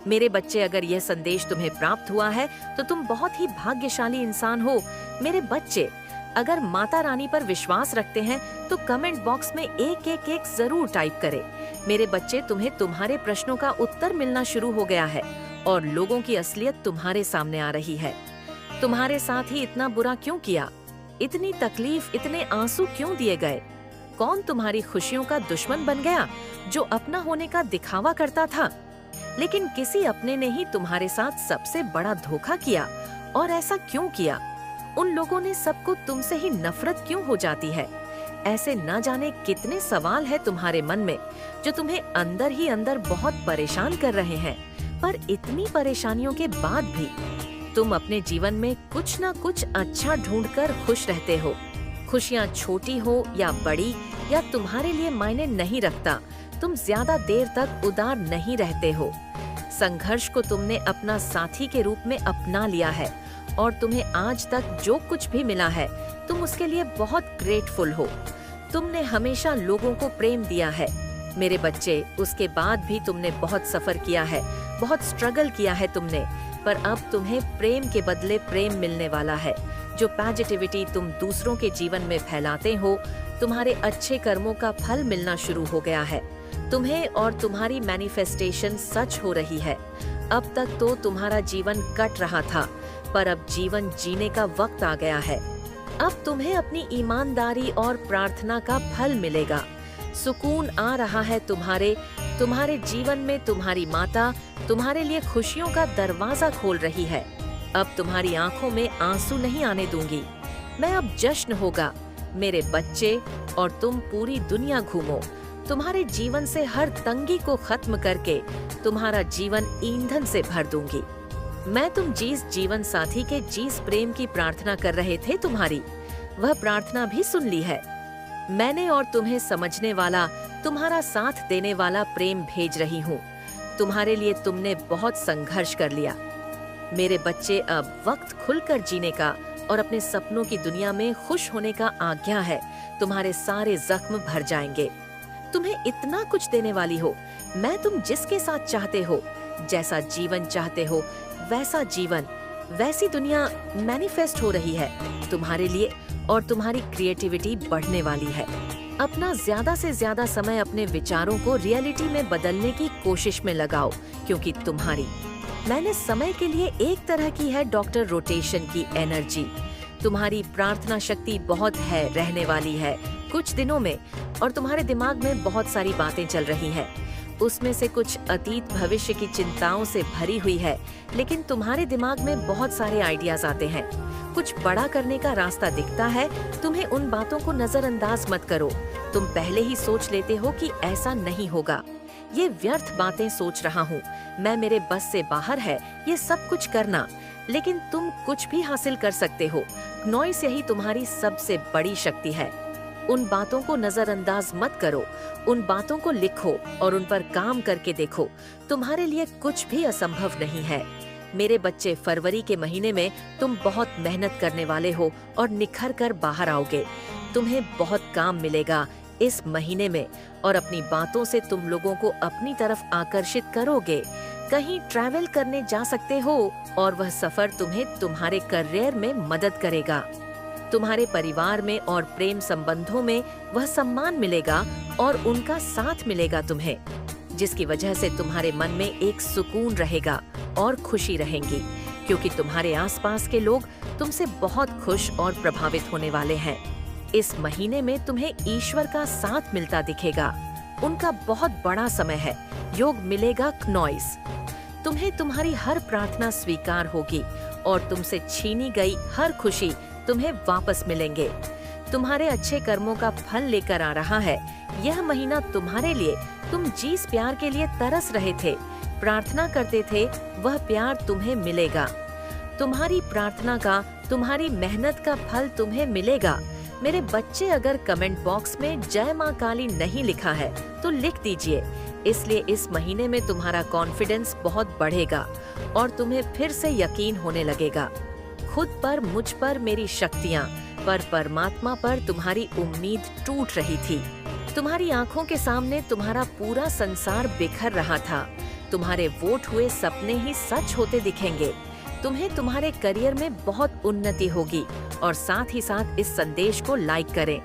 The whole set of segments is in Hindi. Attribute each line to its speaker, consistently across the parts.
Speaker 1: मेरे बच्चे, अगर यह संदेश तुम्हें प्राप्त हुआ है तो तुम बहुत ही भाग्यशाली इंसान हो। मेरे बच्चे, अगर माता रानी पर विश्वास रखते हैं तो कमेंट बॉक्स में एक एक एक जरूर टाइप करें। मेरे बच्चे, तुम्हें तुम्हारे प्रश्नों का उत्तर मिलना शुरू हो गया है और लोगों की असलियत तुम्हारे सामने आ रही है। तुम्हारे साथ ही इतना बुरा क्यों किया? इतनी तकलीफ, इतने आंसू क्यों दिए गए? कौन तुम्हारी खुशियों का दुश्मन बन गया जो अपना होने का दिखावा करता था? लेकिन किसी अपने ने ही तुम्हारे साथ सबसे बड़ा धोखा किया। और ऐसा क्यों किया? उन लोगों ने सबको तुमसे ही नफरत क्यों हो जाती है? ऐसे न जाने कितने सवाल है तुम्हारे मन में जो तुम्हें अंदर ही अंदर बहुत परेशान कर रहे हैं। पर इतनी परेशानियों के बाद भी तुम अपने जीवन में कुछ न कुछ अच्छा ढूंढकर खुश रहते हो। खुशियाँ छोटी हो या बड़ी, या तुम्हारे लिए मायने नहीं रखता, तुम ज्यादा देर तक उदार नहीं रहते हो। संघर्ष को तुमने अपना साथी के रूप में अपना लिया है और तुम्हें आज तक जो कुछ भी मिला है तुम उसके लिए बहुत ग्रेटफुल हो। तुमने हमेशा लोगों को प्रेम दिया है मेरे बच्चे। उसके बाद भी तुमने बहुत सफर किया है, बहुत स्ट्रगल किया है तुमने, पर अब तुम्हें प्रेम के बदले प्रेम मिलने वाला है। जो पॉजिटिविटी तुम दूसरों के जीवन में फैलाते हो, तुम्हारे अच्छे कर्मों का फल मिलना शुरू हो गया है तुम्हें, और तुम्हारी मैनिफेस्टेशन सच हो रही है। अब तक तो तुम्हारा जीवन कट रहा था, पर अब जीवन जीने का वक्त आ गया है। अब तुम्हें अपनी ईमानदारी और प्रार्थना का फल मिलेगा। सुकून आ रहा है तुम्हारे जीवन में। तुम्हारी माता तुम्हारे लिए खुशियों का दरवाजा खोल रही है। अब तुम्हारी आंखों में आंसू नहीं आने दूंगी मैं। अब जश्न होगा मेरे बच्चे, और तुम पूरी दुनिया घूमो। तुम्हारे जीवन से हर तंगी को खत्म करके तुम्हारा जीवन ईंधन से भर दूंगी मैं। तुम जिस जीवन साथी के जिस प्रेम की प्रार्थना कर रहे थे, तुम्हारी वह प्रार्थना भी सुन ली है मैंने, और तुम्हें समझने वाला, तुम्हारा साथ देने वाला प्रेम भेज रही हूँ। तुम्हारे लिए तुमने बहुत संघर्ष कर लिया मेरे बच्चे। अब वक्त खुलकर जीने का और अपने सपनों की दुनिया में खुश होने का आज्ञा है। तुम्हारे सारे जख्म भर जाएंगे। तुम्हें इतना कुछ देने वाली हो मैं। तुम जिसके साथ चाहते हो, जैसा जीवन चाहते हो, वैसा जीवन, वैसी दुनिया मैनिफेस्ट हो रही है तुम्हारे लिए, और तुम्हारी क्रिएटिविटी बढ़ने वाली है। अपना ज्यादा से ज्यादा समय अपने विचारों को रियलिटी में बदलने की कोशिश में लगाओ, क्योंकि मैंने समय के लिए एक तरह की है डॉक्टर रोटेशन की एनर्जी। तुम्हारी प्रार्थना शक्ति बहुत है, रहने वाली है कुछ दिनों में, और तुम्हारे दिमाग में बहुत सारी बातें चल रही हैं। उसमें से कुछ अतीत भविष्य की चिंताओं से भरी हुई है, लेकिन तुम्हारे दिमाग में बहुत सारे आइडियाज आते हैं। कुछ बड़ा करने का रास्ता दिखता है तुम्हें। उन बातों को नजरअंदाज मत करो। तुम पहले ही सोच लेते हो कि ऐसा नहीं होगा, ये व्यर्थ बातें सोच रहा हूँ मैं, मेरे बस से बाहर है ये सब कुछ करना। लेकिन तुम कुछ भी हासिल कर सकते हो। नॉइस यही तुम्हारी सबसे बड़ी शक्ति है। उन बातों को नजरअंदाज मत करो, उन बातों को लिखो और उन पर काम करके देखो। तुम्हारे लिए कुछ भी असंभव नहीं है मेरे बच्चे। फरवरी के महीने में तुम बहुत मेहनत करने वाले हो और निखर कर बाहर आओगे। तुम्हें बहुत काम मिलेगा इस महीने में, और अपनी बातों से तुम लोगों को अपनी तरफ आकर्षित करोगे। कहीं ट्रैवल करने जा सकते हो, और वह सफर तुम्हें तुम्हारे करियर में मदद करेगा। तुम्हारे परिवार में और प्रेम संबंधों में वह सम्मान मिलेगा और उनका साथ मिलेगा तुम्हें, जिसकी वजह से तुम्हारे मन में एक सुकून रहेगा और खुशी रहेंगी, क्योंकि तुम्हारे आसपास के लोग तुमसे बहुत खुश और प्रभावित होने वाले हैं। इस महीने में तुम्हें ईश्वर का साथ मिलता दिखेगा। उनका बहुत बड़ा समय है। योग मिलेगा नॉइस। तुम्हें तुम्हारी हर प्रार्थना स्वीकार होगी और तुमसे छीनी गई हर खुशी तुम्हें वापस मिलेंगे। तुम्हारे अच्छे कर्मों का फल लेकर आ रहा है यह महीना तुम्हारे लिए। तुम जिस प्यार के लिए तरस रहे थे, प्रार्थना करते थे, वह प्यार तुम्हें मिलेगा। तुम्हारी प्रार्थना का, तुम्हारी मेहनत का फल तुम्हें मिलेगा। मेरे बच्चे, अगर कमेंट बॉक्स में जय माँ काली नहीं लिखा है तो लिख दीजिए। इसलिए इस महीने में तुम्हारा कॉन्फिडेंस बहुत बढ़ेगा और तुम्हें फिर से यकीन होने लगेगा। खुद पर, मुझ पर मेरी शक्तियाँ, पर परमात्मा पर तुम्हारी उम्मीद टूट रही थी। तुम्हारी आंखों के सामने तुम्हारा पूरा संसार बिखर रहा था। तुम्हारे वोट हुए सपने ही सच होते दिखेंगे। तुम्हें तुम्हारे करियर में बहुत उन्नति होगी। और साथ ही साथ इस संदेश को लाइक करें।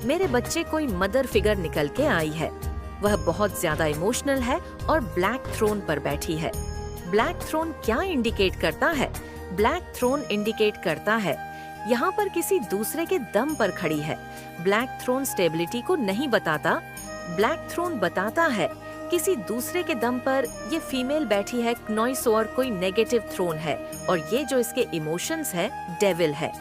Speaker 1: मेरे बच्चे कोई मदर फिगर निकल के आई है। वह बहुत ज्यादा इमोशनल है और ब्लैक थ्रोन पर बैठी है। ब्लैक थ्रोन क्या इंडिकेट करता है? ब्लैक थ्रोन इंडिकेट करता है यहाँ पर किसी दूसरे के दम पर खड़ी है। ब्लैक थ्रोन स्टेबिलिटी को नहीं बताता। ब्लैक थ्रोन बताता है किसी दूसरे के दम पर ये फीमेल बैठी है। नॉइस और कोई नेगेटिव थ्रोन है और ये जो इसके इमोशंस है डेविल है।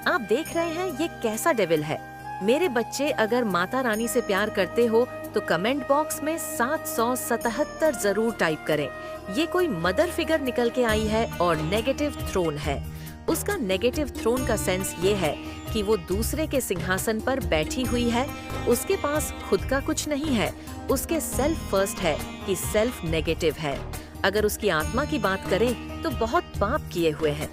Speaker 1: आप देख रहे हैं ये कैसा डेविल है। मेरे बच्चे अगर माता रानी से प्यार करते हो तो कमेंट बॉक्स में 777 जरूर टाइप करें। ये कोई मदर फिगर निकल के आई है और नेगेटिव थ्रोन है। उसका नेगेटिव थ्रोन का सेंस ये है कि वो दूसरे के सिंहासन पर बैठी हुई है। उसके पास खुद का कुछ नहीं है। उसके सेल्फ फर्स्ट है कि सेल्फ नेगेटिव है। अगर उसकी आत्मा की बात करें तो बहुत पाप किए हुए हैं,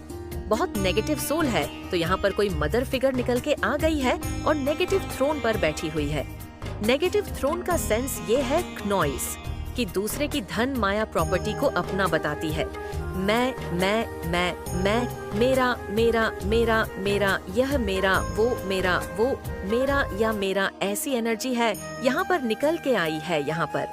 Speaker 1: बहुत नेगेटिव सोल है। तो यहाँ पर कोई मदर फिगर निकल के आ गई है और नेगेटिव थ्रोन पर बैठी हुई है। नेगेटिव थ्रोन का सेंस ये है नॉइस कि दूसरे की धन माया प्रॉपर्टी को अपना बताती है। मैं, मेरा, मेरा, मेरा, मेरा, यह मेरा, वो मेरा या मेरा, ऐसी एनर्जी है यहाँ पर निकल के आई है। यहाँ पर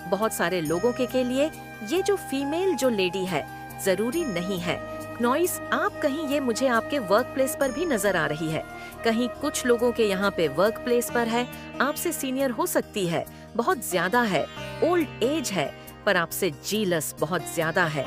Speaker 1: बहुत सारे लोगों के लिए ये जो फीमेल जो लेडी है जरूरी नहीं है। नॉइस आप कहीं ये मुझे आपके वर्क प्लेस पर भी नजर आ रही है। कहीं कुछ लोगों के यहाँ पे वर्क प्लेस पर है, आपसे सीनियर हो सकती है, बहुत ज्यादा है, ओल्ड एज है, पर आपसे जीलस बहुत ज्यादा है।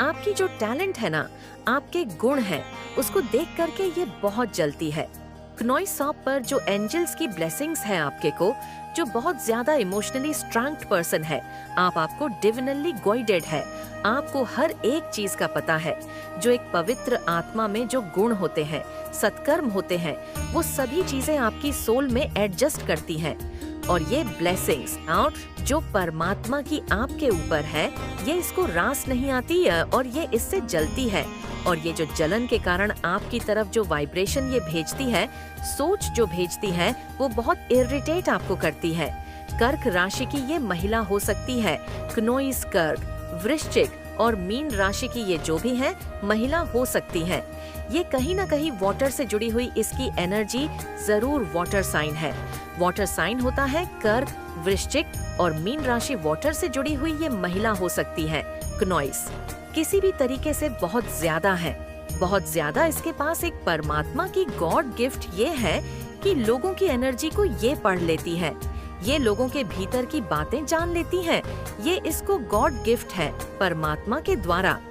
Speaker 1: आपकी जो टैलेंट है ना, आपके गुण हैं, उसको देख करके ये बहुत जलती है। नॉइस आप पर जो एंजल्स की ब्लेसिंग्स है आपके को, जो बहुत ज्यादा इमोशनली स्ट्रेंग्थ पर्सन है, आपको डिविनली गाइडेड है। आपको हर एक चीज का पता है। जो एक पवित्र आत्मा में जो गुण होते हैं, सत्कर्म होते हैं, वो सभी चीजें आपकी सोल में एडजस्ट करती हैं। और ये ब्लेसिंग्स आउट जो परमात्मा की आपके ऊपर है, ये इसको रास नहीं आती है और ये इससे जलती है। और ये जो जलन के कारण आपकी तरफ जो वाइब्रेशन ये भेजती है, सोच जो भेजती है, वो बहुत इरिटेट आपको करती है। कर्क राशि की ये महिला हो सकती है। क्नोइस कर्क, वृश्चिक और मीन राशि की ये जो भी है महिला हो सकती है। ये कहीं ना कहीं वाटर से जुड़ी हुई इसकी एनर्जी जरूर वाटर साइन है। वाटर साइन होता है कर्क, वृश्चिक और मीन राशि वाटर से जुड़ी हुई ये महिला हो सकती है। क्नोइस किसी भी तरीके से बहुत ज्यादा है, बहुत ज्यादा इसके पास एक परमात्मा की गॉड गिफ्ट ये है कि लोगों की एनर्जी को ये पढ़ लेती है, ये लोगों के भीतर की बातें जान लेती है। ये इसको गॉड गिफ्ट है परमात्मा के द्वारा।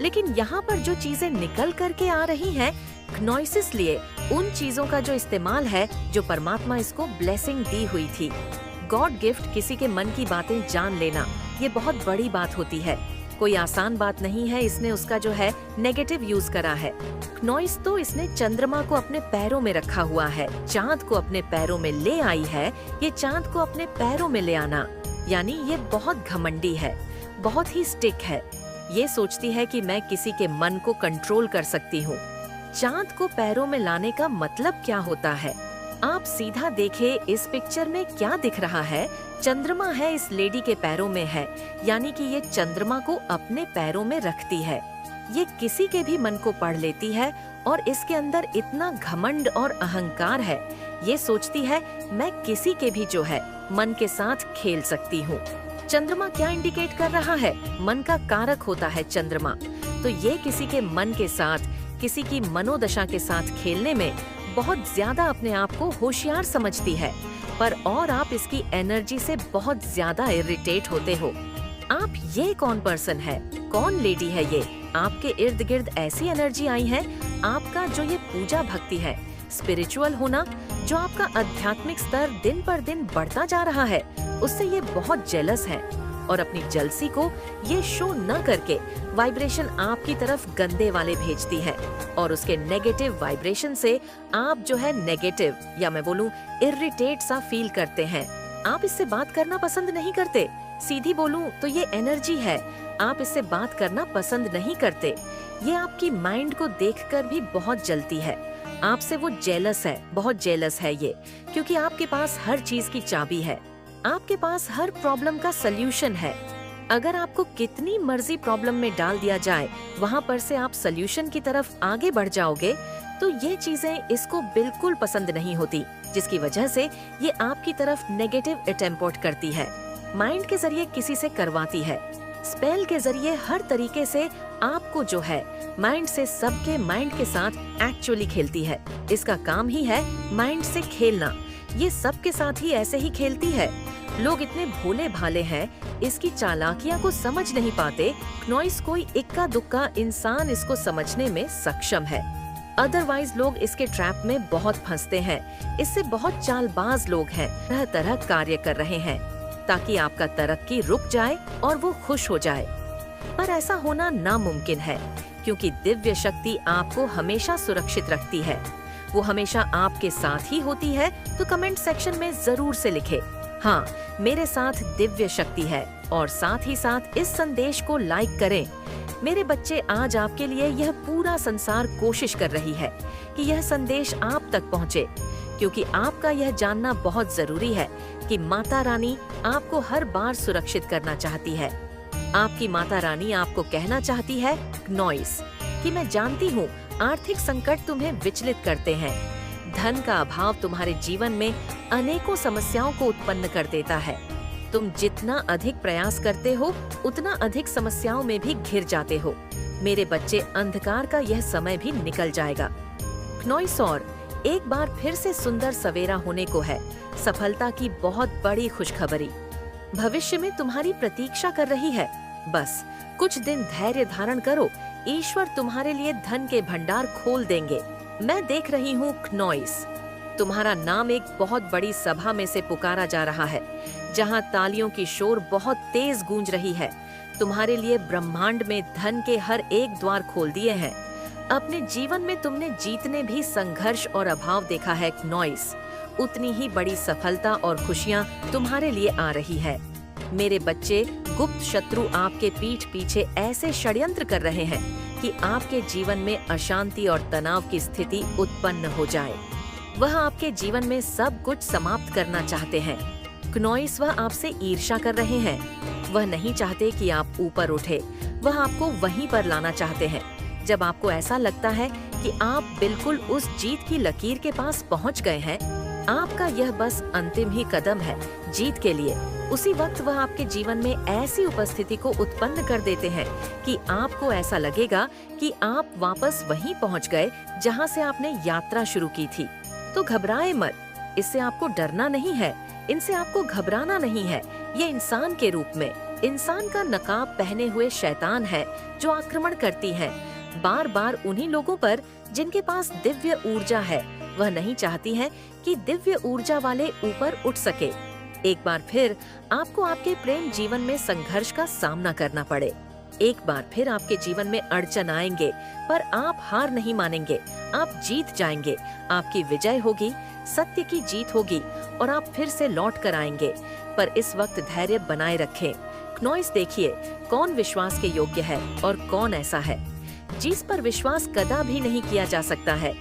Speaker 1: लेकिन यहाँ पर जो चीजें निकल करके आ रही हैं, ग्नोसिस लिए उन चीजों का जो इस्तेमाल है जो परमात्मा इसको ब्लेसिंग दी हुई थी। गॉड गिफ्ट किसी के मन की बातें जान लेना, ये बहुत बड़ी बात होती है, कोई आसान बात नहीं है। इसने उसका जो है नेगेटिव यूज करा है। नॉइस तो इसने चंद्रमा को अपने पैरों में रखा हुआ है, चांद को अपने पैरों में ले आई है। ये चांद को अपने पैरों में ले आना यानी ये बहुत घमंडी है, बहुत ही स्टिक है। ये सोचती है कि मैं किसी के मन को कंट्रोल कर सकती हूँ। चांद को पैरों में लाने का मतलब क्या होता है? आप सीधा देखे इस पिक्चर में क्या दिख रहा है, चंद्रमा है इस लेडी के पैरों में है, यानी कि ये चंद्रमा को अपने पैरों में रखती है। ये किसी के भी मन को पढ़ लेती है और इसके अंदर इतना घमंड और अहंकार है। ये सोचती है मैं किसी के भी जो है मन के साथ खेल सकती हूँ। चंद्रमा क्या इंडिकेट कर रहा है? मन का कारक होता है चंद्रमा। तो ये किसी के मन के साथ, किसी की मनोदशा के साथ खेलने में बहुत ज्यादा अपने आप को होशियार समझती है, पर और आप इसकी एनर्जी से बहुत ज्यादा इरिटेट होते हो। आप ये कौन पर्सन है, कौन लेडी है ये? आपके इर्द गिर्द ऐसी एनर्जी आई है, आपका जो ये पूजा भक्ति है, स्पिरिचुअल होना, जो आपका आध्यात्मिक स्तर दिन पर दिन बढ़ता जा रहा है, उससे ये बहुत जेलस है और अपनी जलसी को ये शो न करके वाइब्रेशन आपकी तरफ गंदे वाले भेजती है। और उसके नेगेटिव वाइब्रेशन से आप जो है नेगेटिव या मैं बोलूं इरिटेट सा फील करते हैं। आप इससे बात करना पसंद नहीं करते। सीधी बोलूं तो ये एनर्जी है, आप इससे बात करना पसंद नहीं करते। ये आपकी माइंड को देखकर भी बहुत जलती है। आपसे वो जेलस है, बहुत जेलस है ये, क्योंकि आपके पास हर चीज की चाबी है, आपके पास हर प्रॉब्लम का सल्यूशन है। अगर आपको कितनी मर्जी प्रॉब्लम में डाल दिया जाए, वहाँ पर से आप सल्यूशन की तरफ आगे बढ़ जाओगे, तो ये चीजें इसको बिल्कुल पसंद नहीं होती, जिसकी वजह से ये आपकी तरफ नेगेटिव अटेम्प्ट करती है। माइंड के जरिए किसी से करवाती है, स्पेल के जरिए हर तरीके से आपको जो है माइंड से सबके माइंड के साथ एक्चुअली खेलती है। इसका काम ही है माइंड से खेलना। ये सबके साथ ही ऐसे ही खेलती है। लोग इतने भोले भाले हैं, इसकी चालाकियां को समझ नहीं पाते। क्नॉइस कोई इक्का दुक्का इंसान इसको समझने में सक्षम है, अदरवाइज लोग इसके ट्रैप में बहुत फंसते हैं। इससे बहुत चालबाज लोग हैं, तरह तरह कार्य कर रहे हैं ताकि आपका तरक्की रुक जाए और वो खुश हो जाए। पर ऐसा होना नामुमकिन है, क्योंकि दिव्य शक्ति आपको हमेशा सुरक्षित रखती है। वो हमेशा आपके साथ ही होती है। तो कमेंट सेक्शन में जरूर से लिखे, हाँ मेरे साथ दिव्य शक्ति है, और साथ ही साथ इस संदेश को लाइक करें। मेरे बच्चे, आज आपके लिए यह पूरा संसार कोशिश कर रही है कि यह संदेश आप तक पहुंचे, क्योंकि आपका यह जानना बहुत जरूरी है कि माता रानी आपको हर बार सुरक्षित करना चाहती है। आपकी माता रानी आपको कहना चाहती है, क्नॉइस, कि मैं जानती हूँ आर्थिक संकट तुम्हें विचलित करते हैं। धन का अभाव तुम्हारे जीवन में अनेकों समस्याओं को उत्पन्न कर देता है। तुम जितना अधिक प्रयास करते हो, उतना अधिक समस्याओं में भी घिर जाते हो। मेरे बच्चे, अंधकार का यह समय भी निकल जाएगा। क्नॉइस, और एक बार फिर से सुंदर सवेरा होने को है। सफलता की बहुत बड़ी खुशखबरी भविष्य में तुम्हारी प्रतीक्षा कर रही है। बस कुछ दिन धैर्य धारण करो, ईश्वर तुम्हारे लिए धन के भंडार खोल देंगे। मैं देख रही हूँ क्नॉइस, तुम्हारा नाम एक बहुत बड़ी सभा में से पुकारा जा रहा है, जहाँ तालियों की शोर बहुत तेज गूंज रही है। तुम्हारे लिए ब्रह्मांड में धन के हर एक द्वार खोल दिए हैं। अपने जीवन में तुमने जीतने भी संघर्ष और अभाव देखा है क्नॉइस, उतनी ही बड़ी सफलता और खुशियाँ तुम्हारे लिए आ रही है। मेरे बच्चे, गुप्त शत्रु आपके पीठ पीछे ऐसे षड्यंत्र कर रहे हैं कि आपके जीवन में अशांति और तनाव की स्थिति उत्पन्न हो जाए। वह आपके जीवन में सब कुछ समाप्त करना चाहते हैं। क्नॉइस, वह आपसे ईर्ष्या कर रहे हैं। वह नहीं चाहते कि आप ऊपर उठे, वह आपको वहीं पर लाना चाहते हैं। जब आपको ऐसा लगता है कि आप बिल्कुल उस जीत की लकीर के पास पहुंच गए हैं, आपका यह बस अंतिम ही कदम है जीत के लिए, उसी वक्त वह आपके जीवन में ऐसी उपस्थिति को उत्पन्न कर देते हैं कि आपको ऐसा लगेगा कि आप वापस वहीं पहुंच गए जहां से आपने यात्रा शुरू की थी। तो घबराए मत, इससे आपको डरना नहीं है, इनसे आपको घबराना नहीं है। ये इंसान के रूप में, इंसान का नकाब पहने हुए शैतान है जो आक्रमण करती है बार बार उन्हीं लोगों पर जिनके पास दिव्य ऊर्जा है। वह नहीं चाहती है कि दिव्य ऊर्जा वाले ऊपर उठ सके। एक बार फिर आपको आपके प्रेम जीवन में संघर्ष का सामना करना पड़े। एक बार फिर आपके जीवन में अड़चन आएंगे, पर आप हार नहीं मानेंगे। आप जीत जाएंगे, आपकी विजय होगी, सत्य की जीत होगी और आप फिर से लौट कर आएंगे। पर इस वक्त धैर्य बनाए रखें। क्नॉइस, देखिए कौन विश्वास के योग्य है और कौन ऐसा है जिस पर विश्वास कदा भी नहीं किया जा सकता है।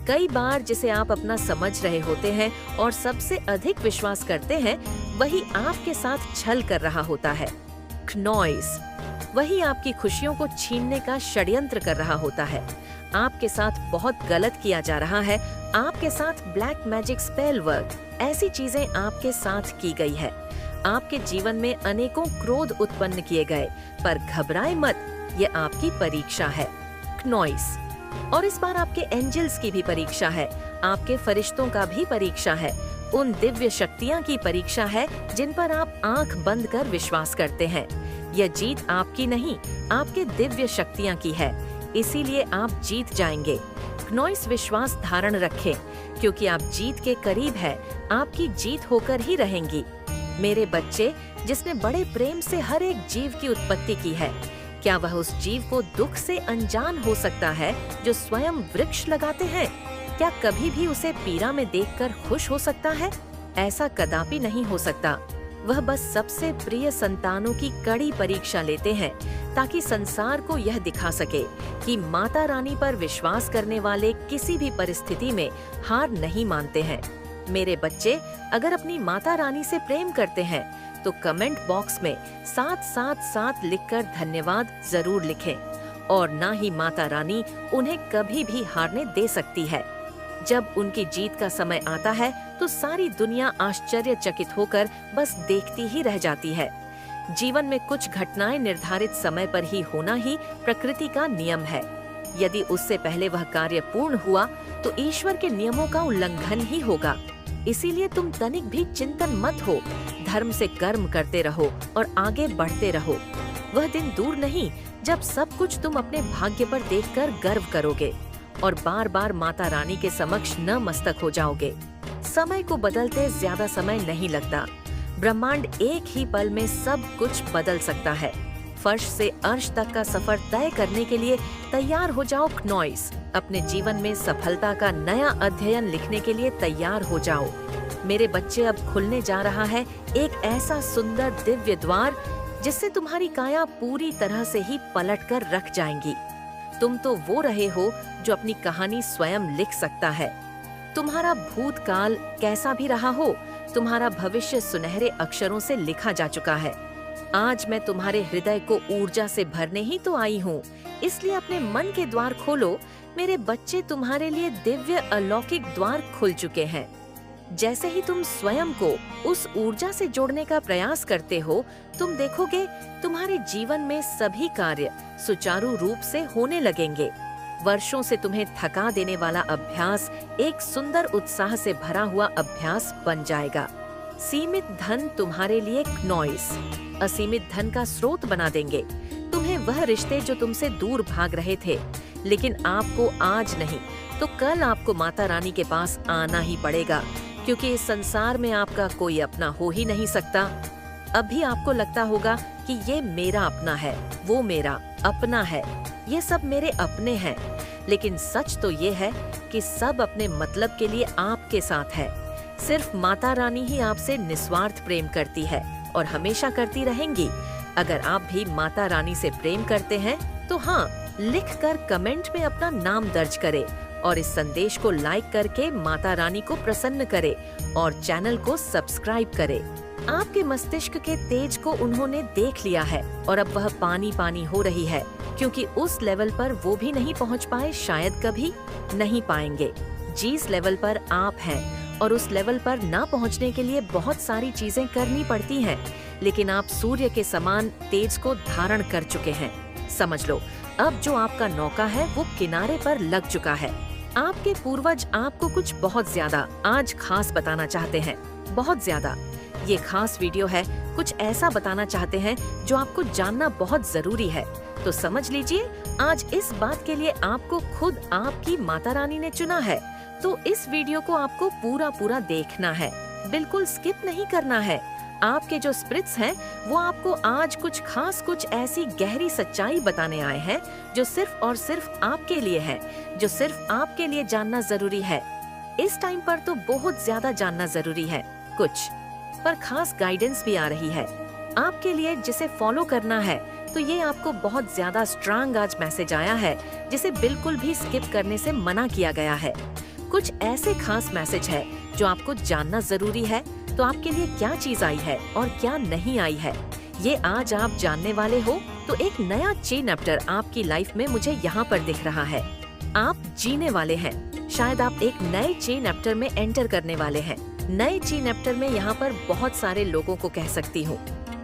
Speaker 1: कई बार जिसे आप अपना समझ रहे होते हैं और सबसे अधिक विश्वास करते हैं, वही आपके साथ छल कर रहा होता है। क्नॉइस, वही आपकी खुशियों को छीनने का षड्यंत्र कर रहा होता है। आपके साथ बहुत गलत किया जा रहा है। आपके साथ ब्लैक मैजिक, स्पेल वर्क, ऐसी चीजें आपके साथ की गई है। आपके जीवन में अनेकों क्रोध उत्पन्न किए गए, पर घबराए मत, ये आपकी परीक्षा है क्नॉइस। और इस बार आपके एंजल्स की भी परीक्षा है, आपके फरिश्तों का भी परीक्षा है, उन दिव्य शक्तियाँ की परीक्षा है जिन पर आप आंख बंद कर विश्वास करते हैं। यह जीत आपकी नहीं, आपके दिव्य शक्तियाँ की है, इसीलिए आप जीत जाएंगे। क्नॉइस, विश्वास धारण रखें, क्योंकि आप जीत के करीब है, आपकी जीत होकर ही रहेंगी। मेरे बच्चे, जिसने बड़े प्रेम से हर एक जीव की उत्पत्ति की है, क्या वह उस जीव को दुख से अनजान हो सकता है जो स्वयं वृक्ष लगाते हैं? क्या कभी भी उसे पीड़ा में देखकर खुश हो सकता है? ऐसा कदापि नहीं हो सकता। वह बस सबसे प्रिय संतानों की कड़ी परीक्षा लेते हैं, ताकि संसार को यह दिखा सके कि माता रानी पर विश्वास करने वाले किसी भी परिस्थिति में हार नहीं मानते हैं। मेरे बच्चे, अगर अपनी माता रानी से प्रेम करते हैं तो कमेंट बॉक्स में 777 लिखकर धन्यवाद जरूर लिखें। और ना ही माता रानी उन्हें कभी भी हारने दे सकती है। जब उनकी जीत का समय आता है तो सारी दुनिया आश्चर्यचकित होकर बस देखती ही रह जाती है। जीवन में कुछ घटनाएं निर्धारित समय पर ही होना ही प्रकृति का नियम है। यदि उससे पहले वह कार्य पूर्ण हुआ तो ईश्वर के नियमों का उल्लंघन ही होगा। इसीलिए तुम तनिक भी चिंतन मत हो, धर्म से कर्म करते रहो और आगे बढ़ते रहो। वह दिन दूर नहीं जब सब कुछ तुम अपने भाग्य पर देखकर गर्व करोगे और बार बार माता रानी के समक्ष नतमस्तक हो जाओगे। समय को बदलते ज्यादा समय नहीं लगता। ब्रह्मांड एक ही पल में सब कुछ बदल सकता है। फर्श से अर्श तक का सफर तय करने के लिए तैयार हो जाओ क्नॉइस। अपने जीवन में सफलता का नया अध्ययन लिखने के लिए तैयार हो जाओ। मेरे बच्चे, अब खुलने जा रहा है एक ऐसा सुंदर दिव्य द्वार जिससे तुम्हारी काया पूरी तरह से ही पलट कर रख जाएंगी। तुम तो वो रहे हो जो अपनी कहानी स्वयं लिख सकता है। तुम्हारा भूतकाल कैसा भी रहा हो, तुम्हारा भविष्य सुनहरे अक्षरों से लिखा जा चुका है। आज मैं तुम्हारे हृदय को ऊर्जा से भरने ही तो आई हूँ, इसलिए अपने मन के द्वार खोलो। मेरे बच्चे, तुम्हारे लिए दिव्य अलौकिक द्वार खुल चुके हैं। जैसे ही तुम स्वयं को उस ऊर्जा से जोड़ने का प्रयास करते हो, तुम देखोगे तुम्हारे जीवन में सभी कार्य सुचारू रूप से होने लगेंगे। वर्षों से तुम्हें थका देने वाला अभ्यास एक सुंदर उत्साह से भरा हुआ अभ्यास बन जाएगा। सीमित धन तुम्हारे लिए क्नॉइस असीमित धन का स्रोत बना देंगे। तुम्हें वह रिश्ते जो तुमसे दूर भाग रहे थे, लेकिन आपको आज नहीं तो कल आपको माता रानी के पास आना ही पड़ेगा, क्योंकि इस संसार में आपका कोई अपना हो ही नहीं सकता। अभी आपको लगता होगा कि ये मेरा अपना है, वो मेरा अपना है, ये सब मेरे अपने हैं, लेकिन सच तो ये है कि सब अपने मतलब के लिए आपके साथ है। सिर्फ माता रानी ही आपसे निस्वार्थ प्रेम करती है और हमेशा करती रहेंगी। अगर आप भी माता रानी से प्रेम करते हैं तो हाँ, लिखकर कमेंट में अपना नाम दर्ज करें और इस संदेश को लाइक करके माता रानी को प्रसन्न करें और चैनल को सब्सक्राइब करें। आपके मस्तिष्क के तेज को उन्होंने देख लिया है और अब वह पानी पानी हो रही है, क्योंकि उस लेवल पर वो भी नहीं पहुंच पाए, शायद कभी नहीं पाएंगे। जिस लेवल पर आप हैं और उस लेवल पर ना पहुंचने के लिए बहुत सारी चीजें करनी पड़ती हैं, लेकिन आप सूर्य के समान तेज को धारण कर चुके हैं। समझ लो, अब जो आपका नौका है वो किनारे पर लग चुका है। आपके पूर्वज आपको कुछ बहुत ज्यादा आज खास बताना चाहते हैं, बहुत ज्यादा। ये खास वीडियो है, कुछ ऐसा बताना चाहते हैं जो आपको जानना बहुत जरूरी है। तो समझ लीजिए, आज इस बात के लिए आपको खुद आपकी माता रानी ने चुना है। तो इस वीडियो को आपको पूरा देखना है, बिल्कुल स्किप नहीं करना है। आपके जो स्पिरिट्स हैं वो आपको आज कुछ खास, कुछ ऐसी गहरी सच्चाई बताने आए हैं जो सिर्फ और सिर्फ आपके लिए है, जो सिर्फ आपके लिए जानना जरूरी है। इस टाइम पर तो बहुत ज्यादा जानना जरूरी है कुछ, पर खास गाइडेंस भी आ रही है आपके लिए जिसे फॉलो करना है। तो ये आपको बहुत ज्यादा स्ट्रांग आज मैसेज आया है जिसे बिल्कुल भी स्किप करने से मना किया गया है। कुछ ऐसे खास मैसेज है जो आपको जानना जरूरी है। तो आपके लिए क्या चीज आई है और क्या नहीं आई है, ये आज आप जानने वाले हो। तो एक नया चैप्टर आपकी लाइफ में मुझे यहाँ पर दिख रहा है। आप जीने वाले हैं, शायद आप एक नए चैप्टर में एंटर करने वाले हैं। नए चैप्टर में यहाँ पर बहुत सारे लोगों को कह सकती हूँ,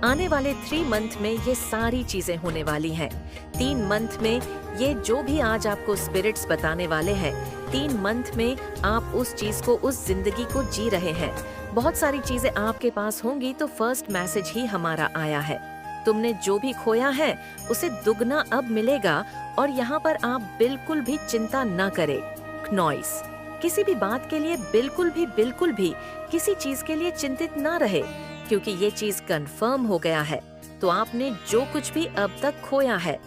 Speaker 1: आने वाले 3 मंथ में ये सारी चीजें होने वाली हैं। 3 मंथ में ये जो भी आज आपको स्पिरिट्स बताने वाले हैं, 3 मंथ में आप उस चीज को, उस जिंदगी को जी रहे हैं। बहुत सारी चीजें आपके पास होंगी। तो फर्स्ट मैसेज ही हमारा आया है, तुमने जो भी खोया है उसे दुगना अब मिलेगा। और यहाँ पर आप बिल्कुल भी चिंता न करें क्नॉइस, किसी भी बात के लिए बिल्कुल भी किसी चीज के लिए चिंतित ना रहे, क्योंकि ये चीज कंफर्म हो गया है। तो आपने जो कुछ भी अब तक खोया है,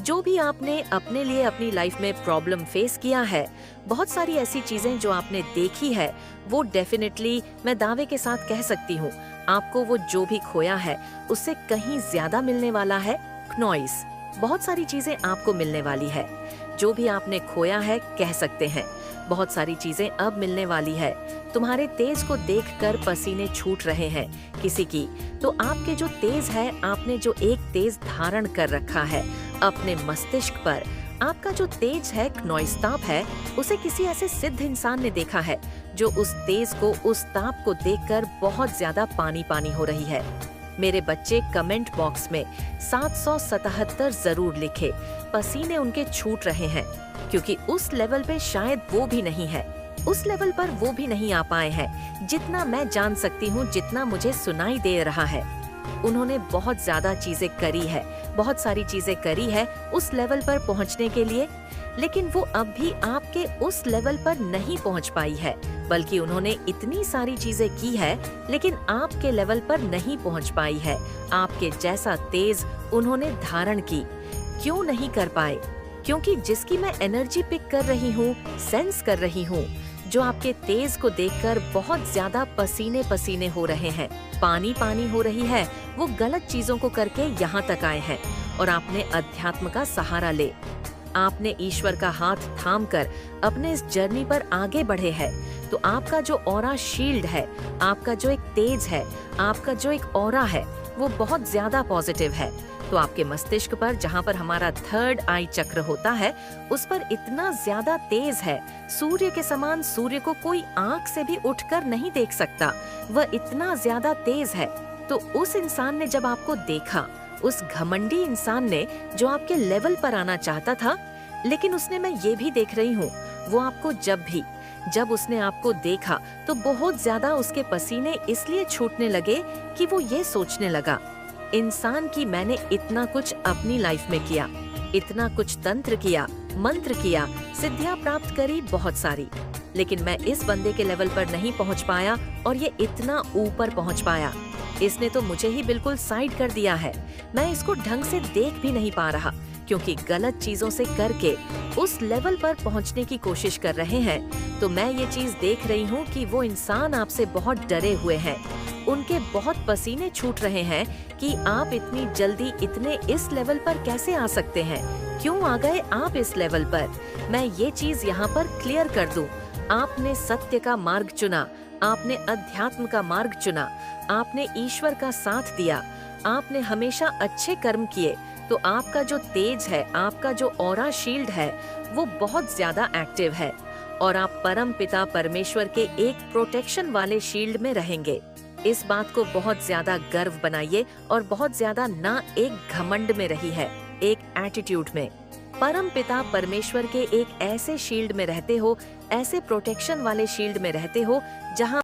Speaker 1: जो भी आपने अपने लिए अपनी लाइफ में प्रॉब्लम फेस किया है, बहुत सारी ऐसी चीजें जो आपने देखी है, वो डेफिनेटली मैं दावे के साथ कह सकती हूँ, आपको वो जो भी खोया है उससे कहीं ज्यादा मिलने वाला है क्नॉइस। बहुत सारी चीजें आपको मिलने वाली है। जो भी आपने खोया है कह सकते हैं, बहुत सारी चीजें अब मिलने वाली है। तुम्हारे तेज को देखकर पसीने छूट रहे हैं किसी की, तो आपके जो तेज है, आपने जो एक तेज धारण कर रखा है अपने मस्तिष्क पर, आपका जो तेज है, नॉइस्ताप है, उसे किसी ऐसे सिद्ध इंसान ने देखा है जो उस तेज को, उस ताप को देखकर बहुत ज्यादा पानी पानी हो रही है। मेरे बच्चे कमेंट बॉक्स में 777 जरूर लिखे। पसीने उनके छूट रहे हैं, क्योंकि उस लेवल पे शायद वो भी नहीं है, उस लेवल पर वो भी नहीं आ पाए हैं जितना मैं जान सकती हूँ, जितना मुझे सुनाई दे रहा है। उन्होंने बहुत ज्यादा चीजें करी है, बहुत सारी चीजें करी है उस लेवल पर पहुंचने के लिए, लेकिन वो अब भी आपके उस लेवल पर नहीं पहुंच पाई है। बल्कि उन्होंने इतनी सारी चीजें की है, लेकिन आपके लेवल पर नहीं पहुंच पाई है। आपके जैसा तेज उन्होंने धारण की, क्यों नहीं कर पाए? क्योंकि जिसकी मैं एनर्जी पिक कर रही हूँ, सेंस कर रही हूँ, जो आपके तेज को देखकर बहुत ज्यादा पसीने पसीने हो रहे हैं, पानी पानी हो रही है, वो गलत चीजों को करके यहाँ तक आए हैं। और आपने अध्यात्म का सहारा ले, आपने ईश्वर का हाथ थामकर अपने इस जर्नी पर आगे बढ़े हैं, तो आपका जो ऑरा शील्ड है, आपका जो एक तेज है, आपका जो एक ऑरा है, वो बहुत ज्यादा पॉजिटिव है। तो आपके मस्तिष्क पर, जहाँ पर हमारा थर्ड आई चक्र होता है, उस पर इतना ज्यादा तेज है, सूर्य के समान। सूर्य को कोई आंख से भी उठकर नहीं देख सकता, वह इतना ज्यादा तेज है। तो उस इंसान ने जब आपको देखा, उस घमंडी इंसान ने जो आपके लेवल पर आना चाहता था, लेकिन उसने, मैं ये भी देख रही हूँ, वो आपको जब उसने आपको देखा तो बहुत ज्यादा उसके पसीने इसलिए छूटने लगे कि वो ये सोचने लगा, इंसान की मैंने इतना कुछ अपनी लाइफ में किया, इतना कुछ तंत्र किया, मंत्र किया, सिद्धियां प्राप्त करी बहुत सारी, लेकिन मैं इस बंदे के लेवल पर नहीं पहुंच पाया और ये इतना ऊपर पहुंच पाया। इसने तो मुझे ही बिल्कुल साइड कर दिया है, मैं इसको ढंग से देख भी नहीं पा रहा, क्योंकि गलत चीजों से करके उस लेवल पर पहुंचने की कोशिश कर रहे हैं। तो मैं ये चीज देख रही हूँ कि वो इंसान आपसे बहुत डरे हुए हैं, उनके बहुत पसीने छूट रहे हैं कि आप इतनी जल्दी इतने इस लेवल पर कैसे आ सकते हैं, क्यों आ गए आप इस लेवल पर। मैं ये चीज यहाँ पर क्लियर कर दूं, आपने सत्य का मार्ग चुना, आपने अध्यात्म का मार्ग चुना, आपने ईश्वर का साथ दिया, आपने हमेशा अच्छे कर्म किए, तो आपका जो तेज है, आपका जो ऑरा शील्ड है, वो बहुत ज्यादा एक्टिव है और आप परम पिता परमेश्वर के एक प्रोटेक्शन वाले शील्ड में रहेंगे। इस बात को बहुत ज्यादा गर्व बनाइए और बहुत ज्यादा ना एक घमंड में रही है, एक एटीट्यूड में। परम पिता परमेश्वर के एक ऐसे शील्ड में रहते हो, ऐसे प्रोटेक्शन वाले शील्ड में रहते हो, जहाँ